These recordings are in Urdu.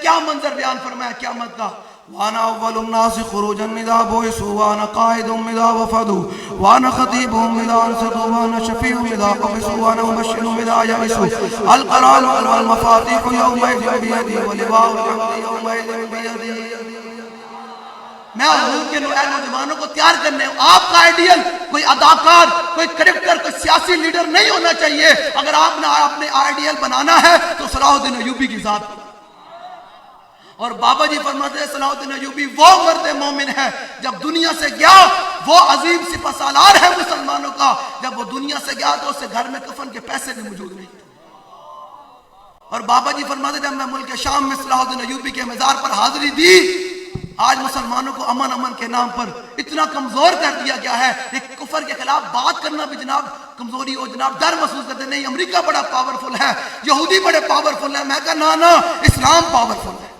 کیا منظر بیان فرمایا قیامت کا؟ وانا اول الناس خروجا اذا بعثوا وانا قائد اذا وفدوا وانا خطيب اذا انصتوا وانا شفيع اذا قبسوا وانا مبشر اذا يئسوا القرار والمفاتيح يومئذ بيدي ولواء الحمد يومئذ بيدي. میں حضور کے نوجوانوں کو تیار کرنے ہوں. آپ کا آئیڈیل کوئی اداکار، کوئی کرکٹر، کوئی سیاسی لیڈر نہیں ہونا چاہیے. اگر آپ نے اپنے آئیڈیل بنانا ہے تو صلاح الدین ایوبی کی ذات. اور بابا جی فرماتے ہیں صلاح الدین ایوبی وہ مرد مومن ہے جب دنیا سے گیا، وہ عظیم سپہ سالار ہے مسلمانوں کا، جب وہ دنیا سے گیا تو اس سے گھر میں کفن کے پیسے بھی موجود نہیں تھے. اور بابا جی فرماتے جب میں ملک شام میں صلاح الدین ایوبی کے مزار پر حاضری دی، آج مسلمانوں کو امن کے نام پر اتنا کمزور کر دیا گیا ہے. ایک کفر کے خلاف بات کرنا بھی جناب کمزوری ہو. جناب ڈر محسوس کرتے نہیں امریکہ بڑا پاورفل ہے، یہودی بڑے پاورفل ہے. میں کہا نا اسلام پاورفل ہے،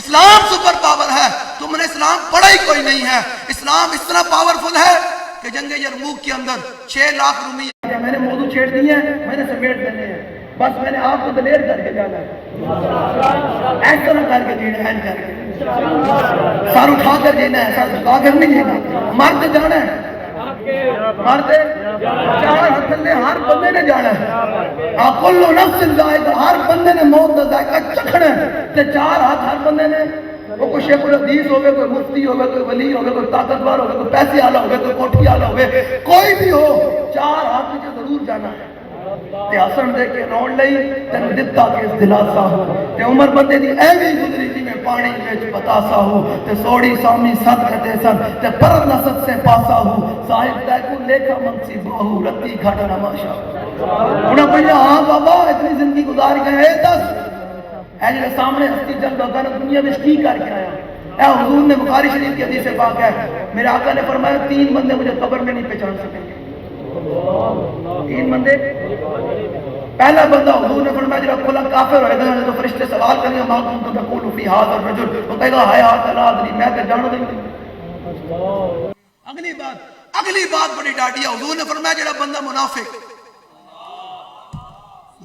اسلام سپر پاور ہے. تم نے اسلام پڑھا ہی کوئی نہیں ہے. اسلام اس طرح پاورفل ہے کہ جنگ یرموک کے اندر 6 لاکھ رومی میں نے موضوع چھیڑ دی ہے، میں نے سمیٹ دینے ہیں. بس میں نے آپ کو دلیر کر کے جانا ہے، ایس طرح کر کے جینا ہے، کر کے سر اٹھا کر جینا ہے، سر جھکا کر نہیں جینا. مرد جانا ہے، مرد 4 ہاتھ نے ہر بندے نے جانا ہے. آپ کلو نفس ذائقہ، ہر بندے نے موت کا ذائقہ چکھنا ہے. تے 4 ہاتھ ہر بندے نے، وہ کوئی شیخ الحدیث ہوگا، کوئی مفتی ہوگا، کوئی ولی ہوگا، کوئی طاقتور ہوگا، کوئی پیسے والا ہوگا، کوئی کوٹھی والا ہوگا، کوئی بھی ہو 4 ہاتھ مجھے ضرور جانا ہے. تے حسن دے کے روڑ لئی تن دتا کے دلاسا ہو. تے عمر بندے دی ایویں گزری جی میں پانی وچ بتاسا ہو. تے سوڑی سامنی صد کتے سن تے پرد نسد سے پاسا ہو. صاحب دائکو لیکھا منسی باہو رتی گھٹ نماشا. انہاں پہلے ہاں بابا اتنی زندگی گزار گئے اے دس اے جڑے سامنے ہستی جلد ہوگا نا دنیا میں کی کر کے آیا. اے حضور نے بخاری شریف کی حدیث پاک ہے، میرے آقا نے فرمایا 3 بندے مجھے قبر میں نہیں پہچان سکیں گے. 3 بندے. پہلا بندہ حضور نے فرمایا جب کھلا کافر ہوئے گا تو فرشتے سوال کریں گے ما کنتم تقول فی ھذا الرجل، وہ کہے گا ہائے ہاتھ لا ادری، میں تے جانو نہیں. اگلی بات بڑی ڈاڈی ہے. حضور نے فرمایا جڑا بندہ منافق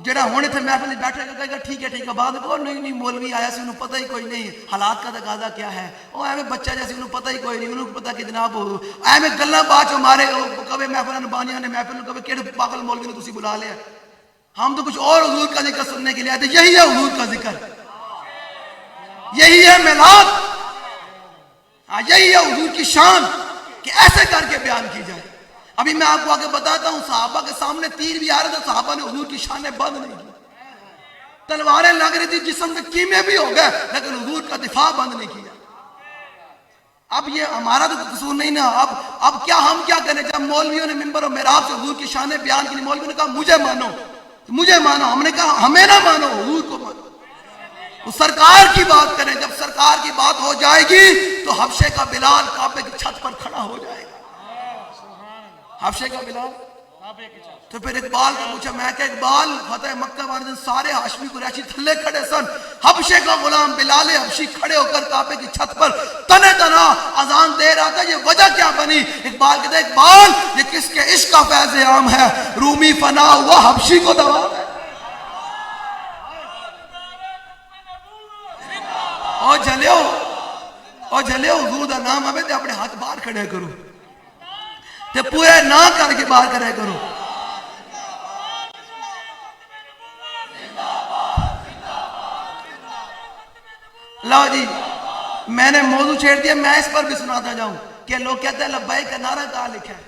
جڑا ہونے تھے محفل میں بیٹھے گا کہے گا ٹھیک ہے بعد کو نہیں مولوی آیا سی انہوں پتہ ہی کوئی نہیں حالات کا تقاضا کیا ہے. وہ ایویں بچہ جیسے انہوں پتہ ہی کوئی نہیں، انہوں پتہ کہ جناب ایویں گلاں بات جو مارے کبھی محفل بانیاں نے محفل کبھی کہڑے پاگل مولوی نے تسی بلا لیا. ہم تو کچھ اور حضور کا ذکر سننے کے لیے آتے. یہی ہے حضور کا ذکر، یہی ہے میلاد، یہی ہے حضور کی شان کہ ایسے کر کے بیان کی جائے. ابھی میں آپ کو آگے بتاتا ہوں صحابہ کے سامنے تیر بھی آ رہے تھے، صحابہ نے حضور کی شانیں بند نہیں کی. تلواریں لگ رہی تھی، جسم کے کیمے بھی ہو گئے، لیکن حضور کا دفاع بند نہیں کیا. اب یہ ہمارا تو قصور نہیں نا. اب کیا ہم کیا کریں؟ جب مولویوں نے منبر و محراب سے حضور کی شانیں بیان کی، مولویوں نے کہا مجھے مانو مجھے مانو. ہم نے کہا ہمیں نہ مانو، حضور کو مانو. وہ سرکار کی بات کریں. جب سرکار کی بات ہو جائے گی تو حبشے کا بلال کعبے کی چھت پر کھڑا ہو جائے گا. حبشے کا بلال. تو پھر اقبال کو پوچھا، میں کہ اقبال فتح مکہ والے دن سارے ہاشمی قریشی تھلے کھڑے سن، حبشے کا غلام بلال حبشی کھڑے ہو کر کعبے کی چھت پر تنے تنا اذان دے رہا تھا، یہ وجہ کیا بنی؟ اقبال کہتے ہیں اقبال یہ کس کے عشق کا فیض عام ہے، رومی فنا ہوا حبشی کو دوا ہے. او جھلیو حضور دا نام آوے تے اپنے ہاتھ باہر کھڑے کرو تے پورے نہ کر کے باہر کھڑے کرو. لو جی میں نے موضوع چھیڑ دیا، میں اس پر بھی سناتا جاؤں کہ لوگ کہتے ہیں لبیک کا نعرہ کہاں لکھا ہے؟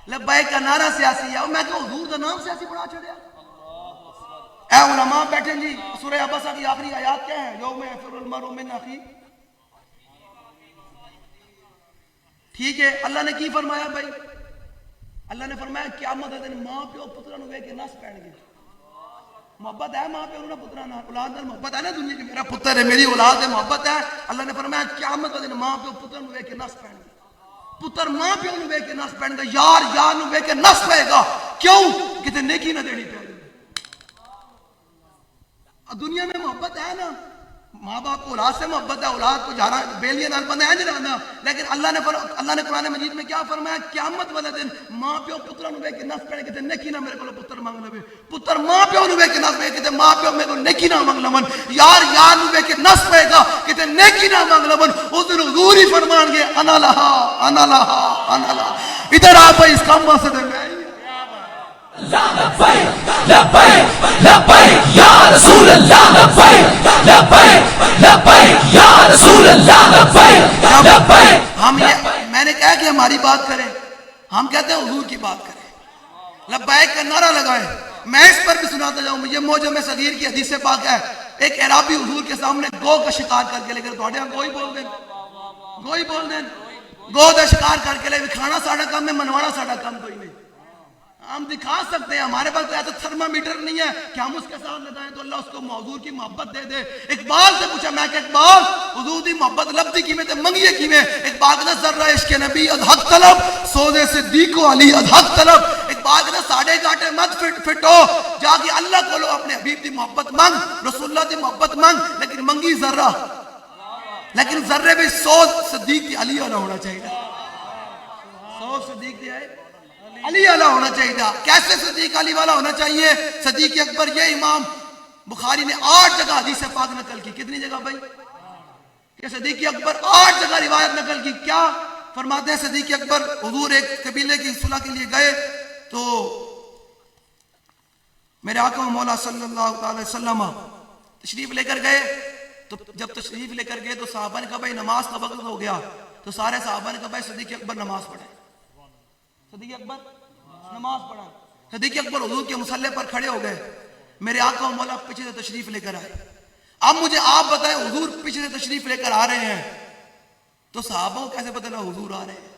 لبیک کا نعرہ سیاسی ہے. اور میں کہوں حضور دا نام سیاسی بڑا چھڑیا. اے علماء بیٹھیں جی، سورہ عبسہ کی آخری آیات کیا ہے؟ یوم یفر المرء من اخیہ. ٹھیک ہے، اللہ نے کی فرمایا بھائی؟ اللہ نے فرمایا قیامت دن ماں پیو پترا نو ویکھ کے نس پین گے. محبت ہے ماں پیو نو پترا نال، اولاد نال محبت ہے نا دنیا کی، میرا پتر ہے میری اولاد ہے، محبت ہے. اللہ نے فرمایا قیامت دن ماں پیو پتر نو ویکھ کے نس پین گے. پتر ماں پیو نو ویکھ کے نس پین گا، یار یار نو ویکھ کے نس پے گا. کیوں؟ کتے نیکی نہ دینی پے گی. دنیا میں محبت ہے نا، ماں باپ کو اولاد سے محبت ہے, اولاد کو جانا بیلیاں نال بندہ ہے جانا, لیکن اللہ نے قرآن مجید میں کیا فرمایا, قیامت والے دن ماں پیو پتراں نوں ویکھ کے نس پڑے کہ نیکی نہ میرے کولوں پتر مانگ لوے, پتر ماں پیو نوں ویکھ کے نس پے کہ ماں پیو میرے کولوں نیکی نہ مانگ لون, یار یار نوں ویکھ کے نس پے گا کہ نیکی نہ مانگ لون, اس دن حضور ہی فرمان گے انا لہا انا لہا انا لہا. ادھر آ بھائی اس کام واسطے میں لبیک لبیک لبیک یا رسول اللہ, لبیک لبیک لبیک یا رسول اللہ, لبیک لبیک. میں نے کہا کہ ہماری بات کریں, ہم کہتے ہیں حضور کی بات کریں, لبیک کا نعرہ لگائیں. میں اس پر بھی سناتا جاؤں, یہ موجم صغیر کی حدیث پاک ہے. ایک عرابی حضور کے سامنے گو کا شکار کر کے لے کر, تھوڑے گوئی بول دیں, گوئی بول دیں, گو کا شکار کر کے لے, کھانا ساڑھا کام ہے, منوانا ساڑھا کام کوئی نہیں. ہم دکھا سکتے ہیں, ہمارے پاس ایسا تھرمامیٹر نہیں ہے کہ ہم اس کے ساتھ لگائیں تو اللہ اس کو حضور کی محبت دے دے. اقبال سے پوچھا میں کہ اقبال حضور دی محبت لبدی کی میں تے منگیے کی میں, اقبال نے ذرہ عشق نبی ادحق طلب سوزے صدیق و علی ادحق طلب. اقبال نے ساڑھے گاٹے مت فٹو, جا کے اللہ کو لو اپنے حبیب دی محبت مانگ, رسول اللہ دی محبت مانگ, لیکن منگی ذرہ, لیکن ذرے بھی سوز صدیق دی علی والا ہونا چاہیے, سوز صدیق دی علی والا ہونا چاہیے. کیسے صدیق علی والا ہونا چاہیے؟ صدیق اکبر, یہ امام بخاری نے 8 جگہ حدیث پاک نقل کی. کتنی جگہ بھائی؟ کہ صدیق اکبر 8 جگہ روایت نقل کی. کیا فرماتے ہیں صدیق اکبر, حضور ایک قبیلے کی صلح کے لیے گئے تو میرے آقا مولا صلی اللہ علیہ وسلم تشریف لے کر گئے. تو جب تشریف لے کر گئے تو صحابہ نے کہا بھائی نماز کا وقت ہو گیا, تو سارے صحابہ نے کہا بھائی صدیق اکبر نماز پڑھے, صدیق اکبر نماز پڑھا. صدیق اکبر حضور کے مصلی پر کھڑے ہو گئے, میرے آقا و مولا پیچھے سے تشریف لے کر آئے. اب مجھے آپ بتائیں حضور پیچھے سے تشریف لے کر آ رہے ہیں تو صحابہ کو کیسے پتہ لگا حضور آ رہے ہیں؟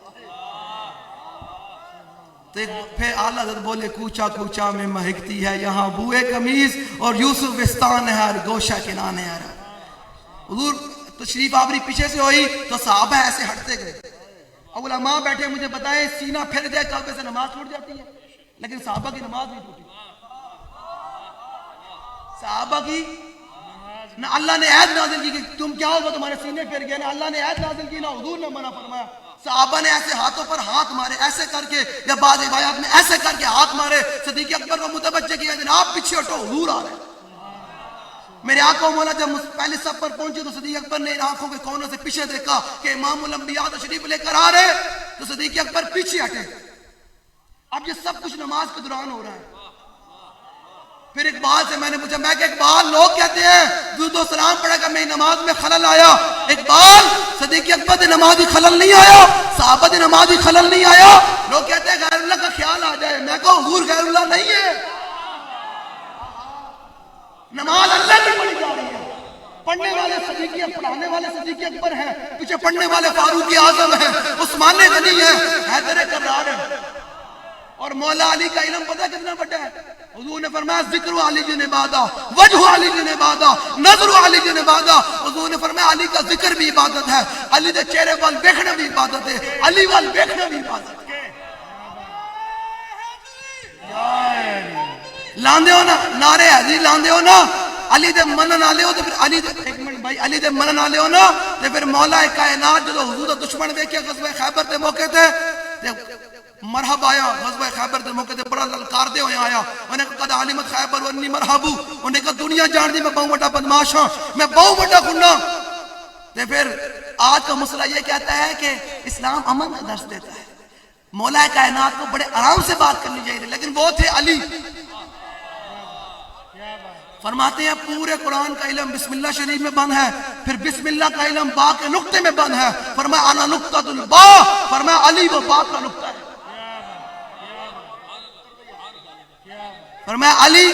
تو پھر اعلیٰ حضرت بولے کوچا کوچا میں مہکتی ہے یہاں بوئے قمیض اور یوسف وستان ہے ہر گوشہ کنانے ہے. حضور تشریف آوری پیچھے سے ہوئی تو صحابہ ایسے ہٹتے گئے. اب علماء بیٹھے مجھے بتائیں سینہ پھر جائے کعبے سے نماز چھوٹ جاتی ہے, لیکن صحابہ کی نماز نہیں ٹوٹی. صحابہ کی نہ اللہ نے عہد نازل کی کہ تم کیا ہوگا تمہارے سینے پھر گئے, نہ اللہ نے عہد نازل کی, نہ حضور نے منع فرمایا. صحابہ نے ایسے ہاتھوں پر ہاتھ مارے, ایسے کر کے, یا بعض روایات میں ایسے کر کے ہاتھ مارے. صدیق اکبر کو متوجہ کیا جناب پیچھے ہٹو حضور آ رہے ہیں. میرے آقا مولا جب پہلے سب پر پہنچے تو صدیق اکبر نے آنکھوں کے کونوں سے پیچھے دیکھا کہ امام الانبیاء تشریف لے کر آ رہے, تو صدیق اکبر پیچھے ہٹے. اب یہ سب کچھ نماز کے دوران ہو رہا ہے. پھر اقبال سے میں نے پوچھا, میں کہ اقبال لوگ کہتے ہیں درود و سلام پڑھا کر میری نماز میں خلل آیا. اقبال صدیق اکبر کی نمازی خلل نہیں آیا, صحابہ کی نمازی خلل نہیں آیا. لوگ کہتے ہیں غیر اللہ کا خیال آ جائے, میں کہا حضور غیر اللہ نہیں ہے, نماز اللہ کی پڑھی جا رہی ہے. پڑھنے والے صدیق, پڑھانے والے صدیق اکبر ہیں, پیچھے پڑھنے والے فاروق اعظم ہیں, عثمان غنی ہیں, حیدر کرار ہیں. اور مولا علی کا علم پتہ کتنا بڑا ہے. حضور نے فرمایا ذکر علی جن عبادہ, وجہ علی جن عبادہ, نظر علی جن عبادہ. حضور نے فرمایا علی کا ذکر بھی عبادت ہے, علی دے چہرے وال دیکھنا بھی عبادت ہے, علی وال دیکھنا بھی عبادت ہے. لاندے ہو نا نعرے حاضری, لاندے ہو نا علی دے منن والے ہو, تو پھر علی دے ایک منٹ بھائی علی دے منن والے ہو نا, تو پھر مولا کائنات جو حضور دا دشمن ویکھیا غزوہ خیبر دے موقع تے مرحب آیا, غزوہ خیبر دے موقع تے بڑا للکار دے ہوئے آیا. انہیں کہا قد علمت خیبر وانی مرحبو, انہیں کہا دنیا جان دی میں بہت بڑا بدماش ہوں, میں بہت بڑا گناہ. تے پھر آج کا مسئلہ یہ کہتا ہے کہ اسلام امن کا درس دیتا ہے. مولا کائنات کو بڑے آرام سے بات کرنی چاہیے, لیکن وہ تھے علی. فرماتے ہیں پورے قرآن کا علم بسم اللہ شریف میں بند ہے, پھر بسم اللہ کا علم با کے نقطے میں بند ہے. فرمایا انا نقطۃ البا, فرمایا علی وہ با کا نقطہ ہے. فرمایا علی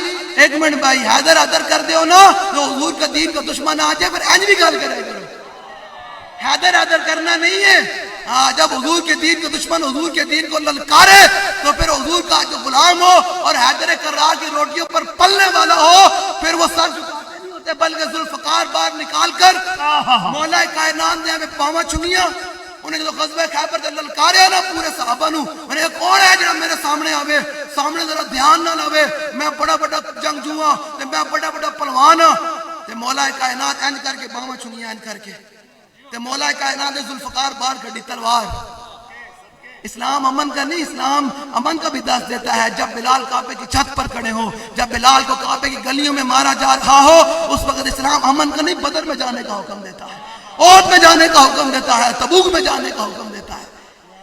ایک منٹ بھائی حیدر حیدر کر دیو نا تو حضور کا دین کا دشمن آ جائے, پھر اینج بھی گل کرے کرو. حیدر حیدر کرنا نہیں ہے. جب حضور کے دین کا دشمن حضور کے دین کو للکارے تو پھر حضور کا جو غلام ہو اور حیدر کرار کی روٹیوں پر پلنے والا ہو, پھر وہ سر جھکاتے نہیں ہوتے بلکہ ذوالفقار باہر نکال کر مولا کائنات نے ہمیں پاواں چھنیاں. انہیں جو غزوہ خیبر تے للکاریا نا پورے صحابہ نو, انہیں کون ہے جڑا میرے سامنے آوے, سامنے ذرا دھیان نہ لاوے, میں بڑا بڑا جنگجو ہاں, میں بڑا بڑا پہلوان ہاں. تے مولا کائنات انج کر کے باواں چھنیاں انج کر کے تے مولا کائنات نے ذوالفقار بار کھڑی تلوار. اسلام امن کا نہیں، اسلام امن کا بھی دس دیتا ہے. جب بلال کعبے کی چھت پر کھڑے ہو، جب بلال کو کعبے کی گلیوں میں مارا جا رہا ہو، اس وقت اسلام امن کا نہیں بدر میں جانے کا حکم دیتا ہے، احد میں جانے کا حکم دیتا ہے، تبوک میں جانے کا حکم دیتا ہے.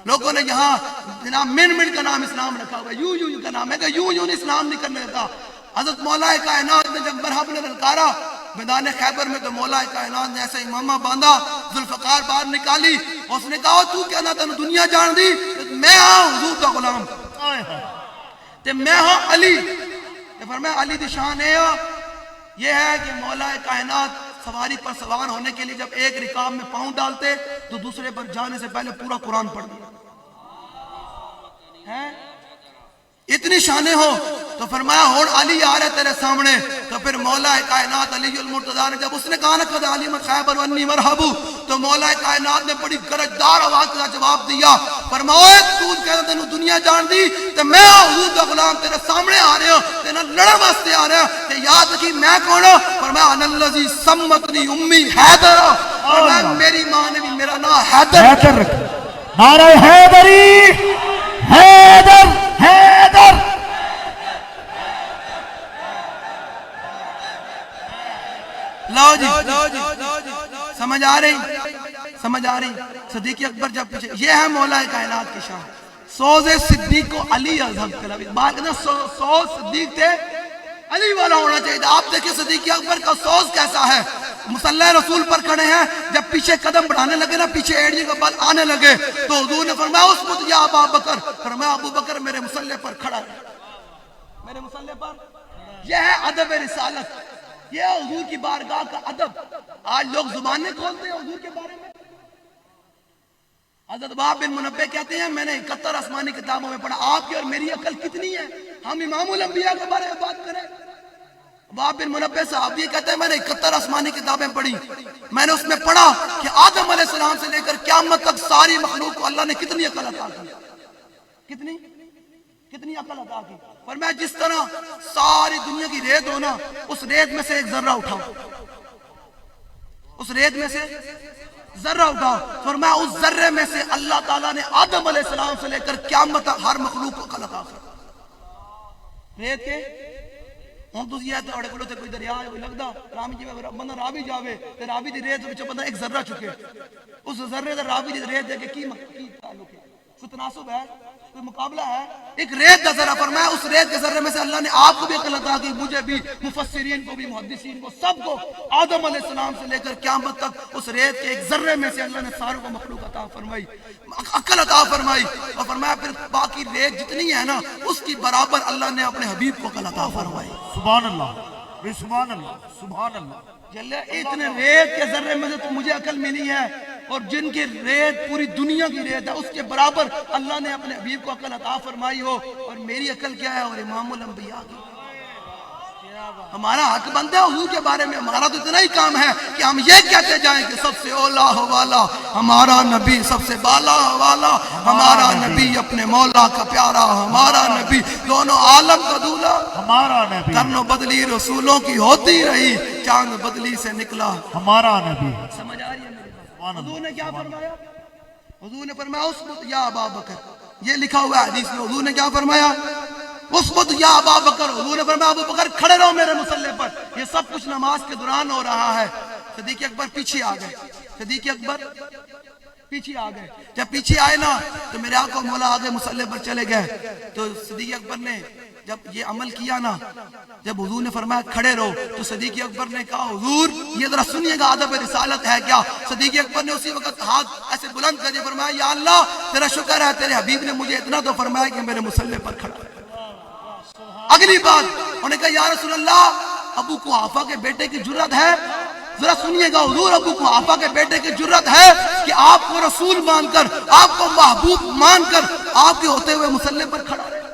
لوگوں نے یہاں جناب من کا نام اسلام رکھا ہوا ہے، یوں کا نام ہے کہ یوں اسلام نہیں کرنے دیتا. حضرت مولا کائنات نے جب مرحب نے للکارا میدان خیبر میں، تو مولا کائنات نے ایسا امامہ باندھا، ذوالفقار باہر نکالی، اس نے کہا تو کیا نہ تینوں دنیا جان دی، میں ہوں حضور کا غلام تے میں ہوں علی. فرمایا علی دی شان یہ ہے کہ مولا کائنات سواری پر سوار ہونے کے لیے جب ایک رکاب میں پاؤں ڈالتے تو دوسرے پر جانے سے پہلے پورا قرآن پڑھ دیا. اتنی شانیں ہو تو فرمایا ہوڑ علی آ رہے تیرے سامنے. تو پھر مولا کائنات علی المرتضیٰ نے جب اس نے کہا لقد علمت خیبر وانی مرحبو، تو مولا کائنات نے بڑی گرجدار آواز کا جواب دیا. فرمایا تو کہتا تینوں دنیا جان دی تے میں حضور کا غلام تیرے سامنے آ رہے ہوں، تیرے لڑن واسطے آ رہے ہیں. تے یاد رکھی میں کون ہوں؟ فرمایا انا الذی سمتنی امی حیدر. فرمایا میری ماں نے بھی میرا نام حیدر. نعرہ حیدری، حیدر حیدر. لو جی سمجھ آ رہی، سمجھ آ رہی. صدیق اکبر جب پیچھے، یہ ہے مولا کائنات کی شان. سوز صدیق کو علی اذہب کلب بات کہنا، سوز صدیق تھے علی والا ہونا چاہیے. آپ دیکھیں صدیق اکبر کا سوز کیسا ہے. مصلی رسول پر کھڑے ہیں، جب پیچھے قدم بڑھانے لگے نا، پیچھے ایڑی کا بل آنے لگے تو حضور نے فرمایا اسمت یا ابا بکر. فرمایا ابو بکر میرے مصلی پر کھڑا ہے، میرے مصلی پر. یہ ہے ادب رسالت، یہ ہے حضور کی بارگاہ کا ادب. آج لوگ زبانیں کھولتے ہیں حضور کے بارے میں. حضرت وہب بن منبہ کہتے ہیں میں نے 71 آسمانی کتابوں میں پڑھا. آپ کی اور میری عقل کتنی ہے ہم امام الانبیاء کے بارے میں بات کریں. وہب بن منبہ صاحب یہ کہتے ہیں میں نے 71 آسمانی کتابیں پڑھی، میں نے اس میں پڑھا کہ آدم علیہ السلام سے لے کر قیامت تک ساری مخلوق کو اللہ نے کتنی عقل عطا کی، کتنی عقل عطا کی. فرمایا جس طرح ساری دنیا کی ریت ہو نا، اس ریت میں سے ایک ذرہ اٹھاؤ، اس ریت میں سے ذرہ اٹھاؤ. فرمایا اس ذرے میں سے اللہ تعالیٰ نے آدم علیہ السلام سے لے کر قیامت تک ہر مخلوق کو عقل عطا کی. ریت کے ہوں تسی ہے تو اڑے کولو تے کوئی دریا ہے کوئی لگدا رامی جی بندہ راوی جاوے تے راوی دی ریت وچ بندہ ایک ذرہ چکے، اس ذرے تے راوی دی ریت دے کے کی تعلق ہے؟ کوئی تناسب ہے؟ کوئی مقابلہ ہے؟ ایک ریت کا ذرہ. فرمایا اس ریت کے ذرے میں سے اللہ نے آپ کو بھی عقل عطا کی، مجھے بھی، مفسرین کو بھی، محدثین کو، سب کو. آدم علیہ السلام سے لے کر قیامت تک اس ریت کے ایک ذرے میں سے اللہ نے ساروں کو مخلوق عطا فرمائی، عقل عطا فرمائی. اور فرمایا پھر باقی ریت جتنی ہے نا اس کی برابر اللہ نے اپنے حبیب کو عقل عطا فرمائی. سبحان اللہ، سبحان اللہ، سبحان اللہ. اتنے ریت کے ذرے میں سے تو مجھے عقل ملی ہے، اور جن کی ریت پوری دنیا کی ریت ہے اس کے برابر اللہ نے اپنے حبیب کو عقل عطا فرمائی ہو. اور میری عقل کیا ہے؟ اور امام الانبیاء کی. ہمارا حق بنتا ہے حضور کے بارے میں. ہمارا تو اتنا ہی کام ہے کہ ہم یہ کہتے جائیں کہ سب سے اولا والا ہمارا نبی، سب سے بالا والا ہمارا نبی، اپنے مولا کا پیارا ہمارا نبی، دونوں عالم کا دولہ ہمارا نبی، کرنو بدلی رسولوں کی ہوتی رہی، چاند بدلی سے نکلا ہمارا نبی. سمجھ آ رہی ہے میری بات؟ حضور نے کیا فرمایا؟ حضور نے فرمایا اسمت یا ابا بکر. یہ لکھا ہوا ہے حدیث میں. حضور نے کیا فرمایا؟ اسمت یا ابا بکر. حضور نے فرمایا ابو بکر کھڑے رہو میرے مصلی پر. یہ سب کچھ نماز کے دوران ہو رہا ہے. صدیق اکبر پیچھے آ گئے، صدیق اکبر پیچھے آ گئے. جب پیچھے آئے نا تو میرے آقا مولا آگے مصلی پر چلے گئے. تو صدیق اکبر نے جب یہ عمل کیا نا، جب حضور نے فرمایا کھڑے رہو، تو صدیق اکبر نے کہا حضور یہ ذرا سنیے گا ادب رسالت ہے کیا. صدیق اکبر نے اسی وقت ہاتھ ایسے بلند کر کے فرمایا یا اللہ تیرا شکر ہے تیرے حبیب نے مجھے اتنا تو فرمایا کہ میرے مصلی پر کھڑا. اگلی بات انہوں نے کہا یا رسول اللہ ابو قحافہ کے بیٹے کی جرت ہے. ذرا سنیے گا حضور ابو قحافہ کے بیٹے کی جرت ہے کہ آپ کو رسول مان کر، آپ کو محبوب مان کر آپ کے ہوتے ہوئے مصلی پر کھڑا رہے.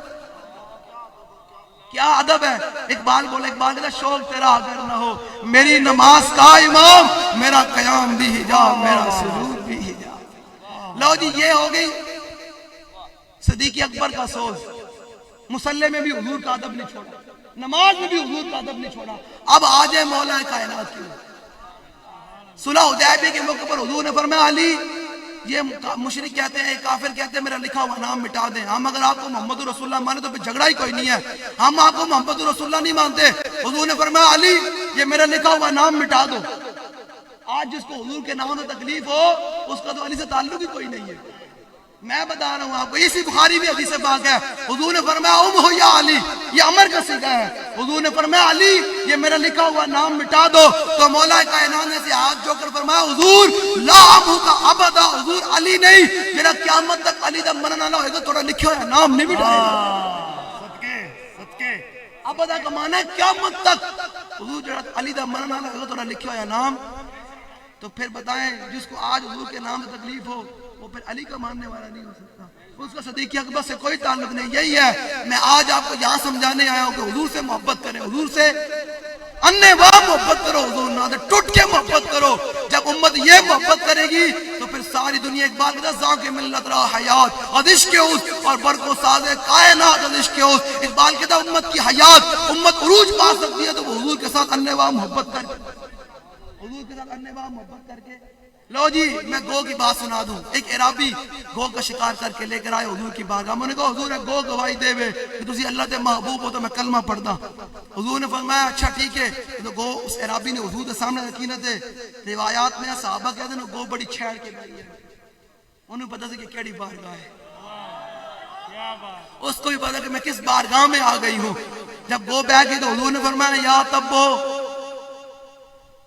کیا ادب ہے. اقبال بولے، اقبال کہتا شوق تیرا اگر نہ ہو میری نماز کا امام، میرا قیام بھی حجاب، میرا سجود بھی حجاب. لو جی یہ ہو گئی صدیق اکبر کا سوز. مصلی میں بھی حضور کا ادب نہیں چھوڑا. نماز میں بھی حضور کا ادب نہیں چھوڑا. اب آ جائے مولا کائنات کی. صلح حدیبیہ کے موقع پر حضور نے فرمایا علی یہ مشرک کہتے ہیں کافر کہتے ہیں میرا لکھا ہوا نام مٹا دیں. ہم اگر آپ کو محمد رسول اللہ مانے تو پھر جھگڑا ہی کوئی نہیں ہے. ہم آپ کو محمد رسول اللہ نہیں مانتے. حضور نے فرمایا علی یہ میرا لکھا ہوا نام مٹا دو. آج جس کو حضور کے نام سے تکلیف ہو اس کا تو علی سے تعلق ہی کوئی نہیں ہے. میں بتا رہا ہوں آپ کو, اسی بخاری بھی حدیث پاک ہے. حضور نے فرمایا ام ہو یا علی, یہ امر کا صیغہ ہے. حضور نے فرمایا علی یہ میرا لکھا ہوا نام مٹا دو. تو مولا کائنات نے سے ہاتھ جوڑ کر فرمایا حضور لا ابو کا ابدا, حضور علی نہیں, میرا قیامت تک علی دا مننا نہ ہوئے تو تھوڑا لکھا ہوا نام نہیں مٹائے گا. صدقے ابدا کا معنی ہے قیامت تک. حضور جو علی دا مننا نہ ہوئے تو تھوڑا لکھا ہوا نام. تو پھر بتائیں جس کو آج حضور کے نام سے تکلیف ہو وہ پھر علی کا ماننے والا نہیں ہو سکتا. اس کا صدیق اکبر سے کوئی تعلق نہیں. یہی ہے میں آج آپ کو یہاں سمجھانے آیا ہوں کہ حضور سے محبت کریں, حضور سے انے واہ محبت کرو, حضور نہ ٹوٹ کے محبت کرو. جب امت یہ محبت کرے گی تو پھر ساری دنیا ایک بات کہتا ذاق ملت رہا حیات عدش کے اس اور برق و ساز کائنات عدش کے اس. اقبال کہتا امت کی حیات امت عروج پا سکتی ہے تو وہ حضور کے ساتھ انے واہ محبت کر کے, حضور کے ساتھ انے واہ محبت کر کے. لو جی میں گو کی بات سنا دوں. ایک عرابی گو کا شکار کر کے لے کر آئے حضور کی بارگاہ میں. نے کہا حضور گو گواہی دے وے کہ تسی اللہ تے محبوب ہو تو میں کلمہ پڑھدا. حضور نے فرمایا اچھا ٹھیک ہے. تو گو اس عرابی نے حضور کے سامنے یقینت ہے روایات میں صحابہ کہتے ہیں گو بڑی چھیڑ کے گئی ہے. انہیں پتہ سے کہ کیڑی بارگاہ ہے, اس کو بھی پتا کہ میں کس بارگاہ میں آ گئی ہوں. جب گو بیٹھ گئی تو حضور نے فرمایا یا تبو.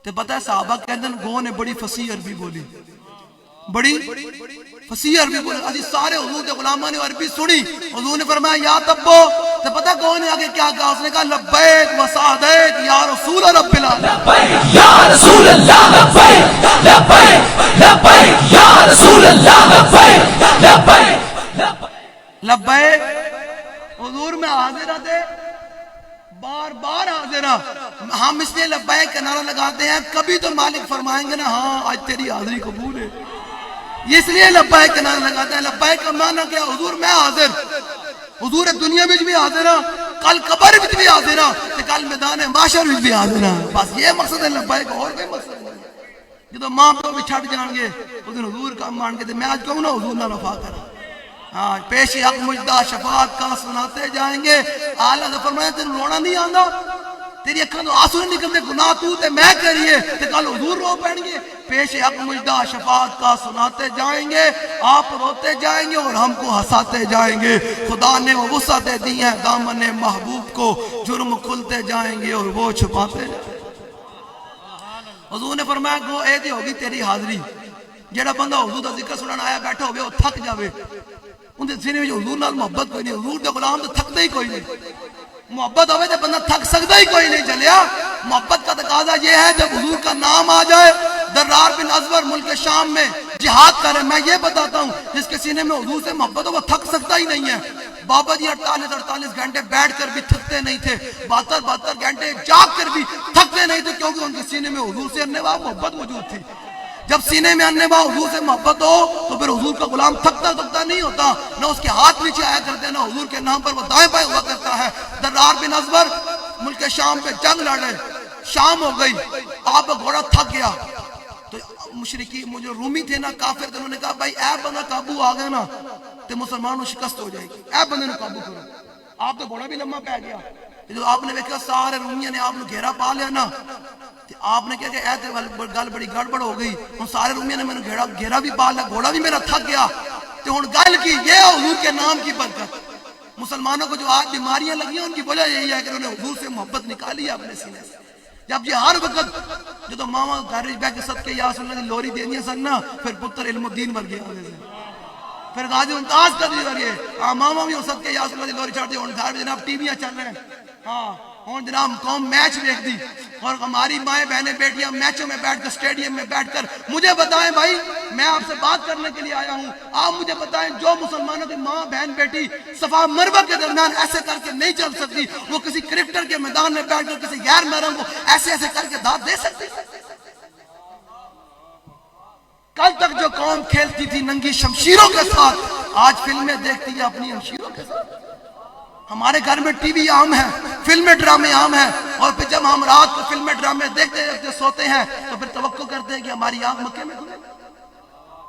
تو پتہ ہے صحابہ کہتے ہیں گو نے بڑی فصیح عربی بولی, بڑی فصیح عربی بولی. ابھی سارے حضور کے غلاموں نے عربی سنی. حضور نے فرمایا یا تبو. تو پتہ گو نے آگے کیا کہا, اس نے کہا لبیک و سعدیک یا رسول رب العالمین, یا رسول اللہ لبیک لبیک لبیک یا رسول اللہ لبیک لبیک لبیک. حضور میں حاضر تھے, بار بار حاضر. ہم اس لیے لبیک کا نعرہ لگاتے ہیں کبھی تو مالک فرمائیں گے نا ہاں آج تیری حاضری قبول ہے, اس لیے لبیک کا نعرہ لگاتے ہیں. لبیک کا معنی کیا, حضور میں حاضر. حضور دنیا میں بھی حاضر ہاں, کل قبر میں بھی حاضر ہاں, کل میدان محشر میں بھی حاضر ہاں. بس یہ مقصد ہے لبیک, اور کوئی مقصد نہیں. جب ماں پیو بھی چھٹ جان گے اس دن حضور کا مان کے میں آج کہوں نا حضور نہ وفا کرا. ہاں پیش حق مجدہ شفاعت کا سناتے جائیں گے. آلہ نے فرمایا تیرے رونا نہیں آندا, تیری اکھاں تو آنسو نہیں نکلتے, گناہ تو تے میں کریے تے کل حضور رو پڑیں گے. پیش حق مجدہ شفاعت کا سناتے جائیں گے, آپ روتے جائیں گے اور ہم کو ہنساتے جائیں گے. خدا نے وہ وسعتیں دی ہیں دامن محبوب کو, جرم کھلتے جائیں گے اور وہ چھپاتے جائیں گے. حضور نے فرمایا گو اے دی ہوگی تیری حاضری. جڑا بندہ حضور دا ذکر سنن آیا بیٹھا ہوئے وہ تھک جاوے, ان دے سینے میں حضور نال محبت کوئی نہیں. حضور دے غلام تو تھکتا ہی کوئی نہیں. محبت ہوئے تو بندہ تھک سکتا ہی کوئی نہیں. چلیا محبت کا تقاضا یہ ہے جب حضور کا نام آ جائے. درار بن ازور ملک شام میں جہاد کرے. میں یہ بتاتا ہوں جس کے سینے میں حضور سے محبت ہو وہ تھک سکتا ہی نہیں ہے. بابا جی 48 گھنٹے بیٹھ کر بھی تھکتے نہیں تھے, 72 گھنٹے جاگ کر بھی تھکتے نہیں تھے, کیونکہ ان کے سینے میں حضور سے انواع محبت موجود تھی. جب سینے میں انواع حضور سے محبت ہو تو پھر حضور کا غلام تھکتا نہیں ہوتا, نہ اس کے ہاتھ نیچے آیا کرتے, نہ حضور کے نام پر وہ دائیں بائیں ہوا کرتا ہے. درار بن ازور ملک شام پہ جنگ لڑ رہے, شام ہو گئی, آپ کا گھوڑا تھک گیا. تو مشرکی مجھے رومی تھے نا, کافر تھے, انہوں نے کہا بھائی اے بندہ قابو آ گیا نا تو مسلمانوں شکست ہو جائے گی, اے بندے نے قابو کرو. آپ تو گھوڑا بھی لمبا پہ گیا. جو آپ نے دیکھا سارے رومیوں نے آپ نے گھیرا پا لیا نا, آپ نے کہا کہ اے تے گل بڑی گڑبڑ ہو گئی. ان سارے رومیوں نے میں نے گھیرا بھی پا لیا, گھوڑا بھی میرا تھک گیا. تو ہن گل کی یہ حضور کے نام کی برکت. مسلمانوں کو جو آج بیماریاں لگی ہیں ان کی وجہ یہی ہے کہ انہوں نے حضور سے محبت نکالی ہے اپنے سینے سے. جب یہ ہر وقت جو تو ماما گھر بیٹھ کے صدقے یا رسول اللہ دی لوری دینی سن نا, پھر پتر علم الدین ور گیا ہوئے سے, پھر غازی ممتاز کا دی ور گئے. ماما بھی صدقے یا رسول اللہ دی لوری چھڑ دی. ہن گھر میں جناب ٹی ویاں چل رہے ہیں, ہاں ہوں جناب قوم میچ دیکھ دی, اور ہماری مائیں بہنیں بیٹیاں میچوں میں بیٹھ کر اسٹیڈیم میں بیٹھ کر. مجھے بتائیں بھائی, میں آپ سے بات کرنے کے لیے آیا ہوں, آپ مجھے بتائیں جو مسلمانوں کی ماں بہن بیٹی صفا مروہ کے درمیان ایسے کر کے نہیں چل سکتی, وہ کسی کرکٹر کے میدان میں بیٹھ کر کسی غیر محرم کو ایسے کر کے داد دے سکتی؟ کل تک جو قوم کھیلتی تھی ننگی شمشیروں کے ساتھ, آج فلمیں دیکھتی ہے اپنی ہمشیروں کے ساتھ. ہمارے گھر میں ٹی وی عام ہے، فلمیں ڈرامے عام ہیں، اور پھر جب ہم رات کو فلمیں ڈرامے دیکھتے دیکھتے سوتے ہیں تو پھر توقع کرتے ہیں کہ ہماری آنکھ مکے میں کھلے،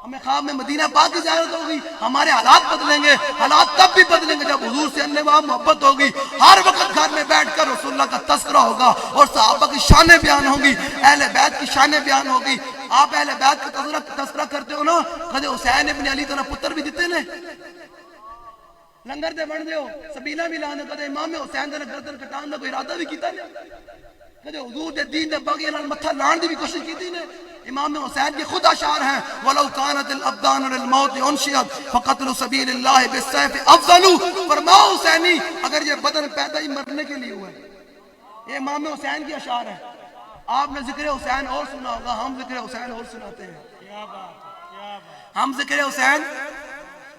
ہمیں خواب میں مدینہ پاک کی زیارت ہوگی، ہمارے حالات بدلیں گے۔ حالات تب بھی بدلیں گے جب حضور سے انواع محبت ہوگی، ہر وقت گھر میں بیٹھ کر رسول اللہ کا تذکرہ ہوگا اور صحابہ کی شانیں بیان ہوں گی، اہل بیت کی شانیں بیان ہوگی۔ آپ اہل بیت کا تذکرہ کرتے ہو نا، کدے حسین ابن علی طرح پتر بھی دیتے نے، لنگر دے بن دیو سبیلہ بھی لانے، کدے امام حسین دے گردن کٹان دا کوئی ارادہ بھی کیتا نے، کدے حضور دے دین دے باغی نال متھا لان دی بھی کوشش کیتی نے۔ امام حسین کے خود اشعار ہیں، وَلَوْ كَانَتِ الْأَبْدَانُ لِلْمَوْتِ أُنْشِئَتْ فَقَتْلُ سَبِيلِ اللَّهِ بِالسَّيْفِ أَفْضَلُ۔ فرماؤ حسینی اگر یہ بدن پیدا ہی مرنے کے لیے ہوا ہے، یہ امام حسین کی اشعار ہیں۔ آپ نے ذکر حسین اور سنا ہوگا، ہم ذکر حسین اور سناتے ہیں۔ ہم ذکر حسین،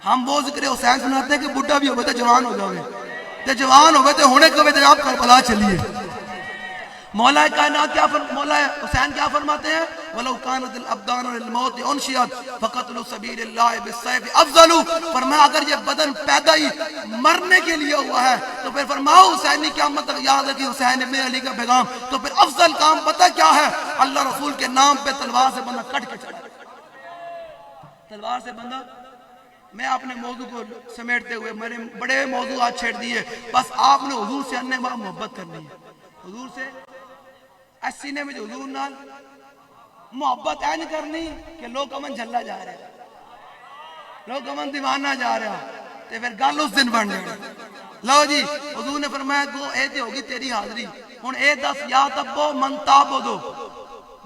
ہم وہ ذکر حسین سناتے ہیں کہ بڈھا بھی ہوئے تھے جوان ہو جاوے، تے جوان ہوئے تھے ہونے کے وقت آپ کربلا چلیے۔ مولا کائنات مولا حسین کیا فرماتے ہیں؟ وَلَوْ كَانَتِ الْأَبْدَانُ لِلْمَوْتِ أُنْشِئَتْ فَقَتْلُ سَبِيلِ اللَّهِ بِالسَّيْفِ أَفْضَلُ۔ فرمایا اگر یہ بدن پیدا ہی مرنے کے لیے ہوا ہے تو پھر فرماؤ حسینی قیامت تک یاد ہے کہ حسین ابن علی کا پیغام، تو پھر افضل کام پتہ کیا ہے؟ اللہ رسول کے نام پہ تلوار سے بندہ کٹ کے چڑھا، تلوار سے بندہ۔ میں اپنے موضوع کو سمیٹتے ہوئے میرے بڑے موضوعات چھیڑ دیے، بس آپ نے حضور سے انواع محبت کرنی ہے، حضور سے سینے میں جو حضور نال محبت این کرنی کہ لوگ امن جھلا جا رہے ہیں، لوگ امن دیوانہ جا رہے ہیں، تو پھر گل اس دن بن جائے۔ لو جی حضور نے فرمایا گو اے تے ہوگی تیری حاضری، ہن اے دس یا تبو من تابدو،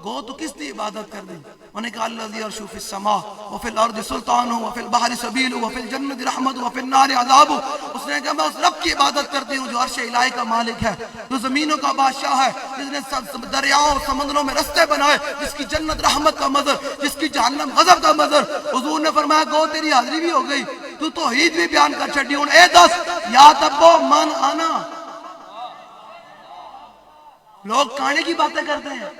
گو تو کس دی عبادت کر دی؟ انہیں کہا الذی عرشہ فی السماء وفی الارض سلطانہ وفی البحر سبیلہ وفی الجنت رحمت وفی النار عذاب۔ اس نے کہا میں اس رب کی عبادت کرتی ہوں جو عرش الہی کا مالک ہے، جو زمینوں کا بادشاہ ہے، جس نے دریاؤں اور سمندروں میں رستے بنائے، جس کی جنت رحمت کا مظہر، جس کی جہنم غضب کا مظہر۔ حضور نے فرمایا گو تیری حاضری بھی ہو گئی، تو توحید بھی بیان کر چھڑی۔ ہوں اے دس یا تبو من آنا، لوگ کانے کی باتیں کرتے ہیں،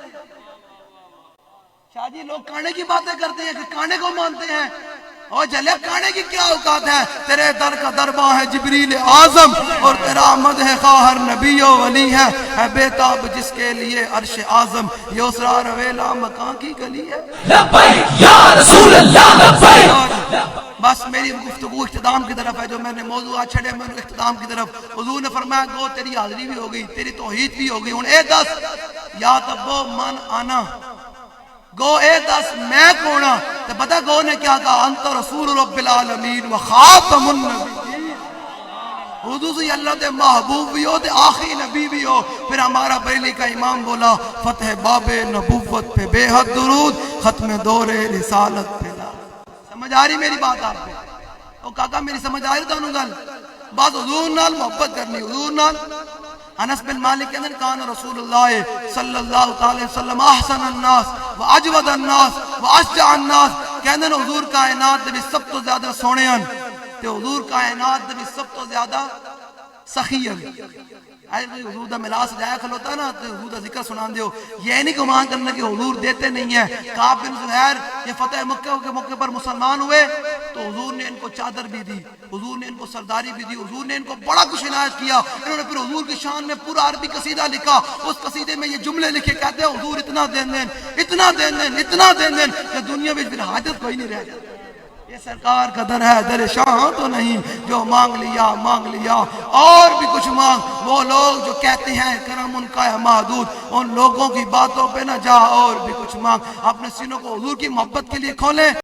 شاہ جی لوگ کانے کی باتیں کرتے ہیں کہ کانے کو مانتے ہیں، اور جلے کانے کی کیا اوقات ہے؟ تیرے در کا درباں ہے جبریل اعظم، اور تیرا مدح خواہر نبی و ولی ہے بیتاب جس کے لیے عرش اعظم، یہ اسرا رویلا مکان کی گلی ہے۔ لبیک یا رسول اللہ لبیک۔ بس میری گفتگو اختتام کی طرف ہے، جو میں نے موضوعات چھڑے میں اختتام کی طرف۔ حضور نے فرمایا گو تیری حاضری بھی ہو گئی، تیری توحید بھی ہو گئی۔ ہوں اے دس یا تبو من آنا، گو اے دس میں کونا، تو پتہ گو نے کیا کہا؟ انت رسول رب العالمین و خاتم النبیین، حضور سے اللہ دے محبوب بھی ہو، دے آخری نبی بھی ہو۔ پھر ہمارا بریلی کا امام بولا فتح باب نبوت پہ بے حد درود، ختم دور رسالت پہ لا۔ سمجھ آ رہی میری بات آپ کو؟ او کاکا میری سمجھ آ رہی تانوں گل؟ بس حضور نال محبت کرنی، حضور نال۔ انس بن مالک کے اندر کان رسول اللہ صلی اللہ علیہ وسلم احسن الناس و اجود الناس و اشجع الناس، کہندے نے حضور کائنات دے بھی سب تو زیادہ سونے ہیں، تے حضور کائنات دے بھی سب تو زیادہ سخی ہیں۔ آج حضور دا ملا سجایا کھلوتا ہے نا تو حضور دا ذکر سنان دیو، یہ نہیں گمان کرنا کہ حضور دیتے نہیں ہیں۔ کعب بن زہیر یہ فتح مکہ کے موقع پر مسلمان ہوئے تو حضور نے ان کو چادر بھی دی، حضور نے ان کو سرداری بھی دی، حضور نے ان کو بڑا کچھ عنایت کیا۔ انہوں نے پھر حضور کی شان میں پورا عربی قصیدہ لکھا، اس قصیدے میں یہ جملے لکھے، کہتے ہیں حضور اتنا دین دین اتنا دین دین اتنا دین دین کہ دنیا میں پھر حاجت کوئی نہیں رہ جاتی۔ یہ سرکار کا در ہے، در شاہ تو نہیں، جو مانگ لیا اور بھی کچھ مانگ۔ وہ لوگ جو کہتے ہیں کرم ان کا ہے محدود، ان لوگوں کی باتوں پہ نہ جا اور بھی کچھ مانگ۔ اپنے سینوں کو حضور کی محبت کے لیے کھولیں۔